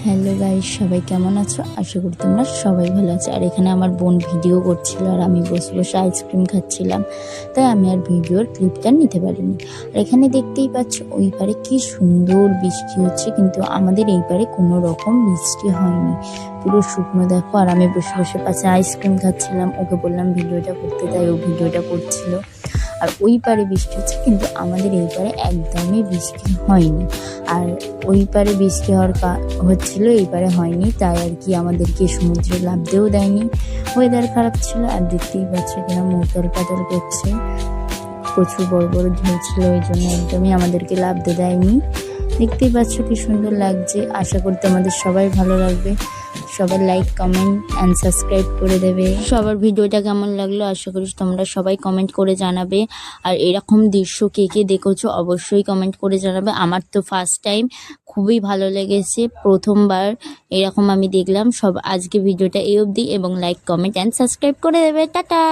Hello guys, সবাই কেমন আছো? আশা করি তোমরা সবাই ভালো আছো। আর এখানে আমার বোন ভিডিও করছিল আর আমি বসে বসে আইসক্রিম খাচ্ছিলাম, তাই আমি আর ভিডিওর ক্লিপটা নিতে পারিনি। আর এখানে দেখতেই পাচ্ছ ওই পারে কি সুন্দর বৃষ্টি হচ্ছে, কিন্তু আমাদের এই পারে কোনো রকম বৃষ্টি হয়নি, পুরো শুকনো দেখো। আর আমি বসে বসে পাশে আইসক্রিম খাচ্ছিলাম, ওকে বললাম ভিডিওটা করতে, তাই ও ভিডিওটা করছিল। আর ওই পারে বৃষ্টি হচ্ছে, কিন্তু আমাদের এই পারে একদমই বৃষ্টি হয়নি। আর ওই পারে বৃষ্টি হচ্ছিল, এই পারে হয়নি, তাই আর কি আমাদেরকে সমুদ্রে নামতেও দেয়নি। ওয়েদার খারাপ ছিল। আর দেখতেই পাচ্ছ এখানে মৌতাল পাতাল করছে, প্রচুর বড় বড় ঢেউ ছিল, ওই জন্য একদমই আমাদেরকে নামতে দেয়নি। দেখতেই পাচ্ছ কি সুন্দর লাগছে। আশা করি তোমাদের সবাই ভালো লাগবে। সবার লাইক, কমেন্ট অ্যান্ড সাবস্ক্রাইব করে দেবে। সবার ভিডিওটা কেমন লাগলো আশা করি তোমরা সবাই কমেন্ট করে জানাবে। আর এরকম দৃশ্য কে কে দেখেছো অবশ্যই কমেন্ট করে জানাবে। আমার তো ফার্স্ট টাইম, খুবই ভালো লেগেছে, প্রথমবার এরকম আমি দেখলাম। আজকে ভিডিওটা এই অবধি, এবং লাইক, কমেন্ট অ্যান্ড সাবস্ক্রাইব করে দেবে। টাটা।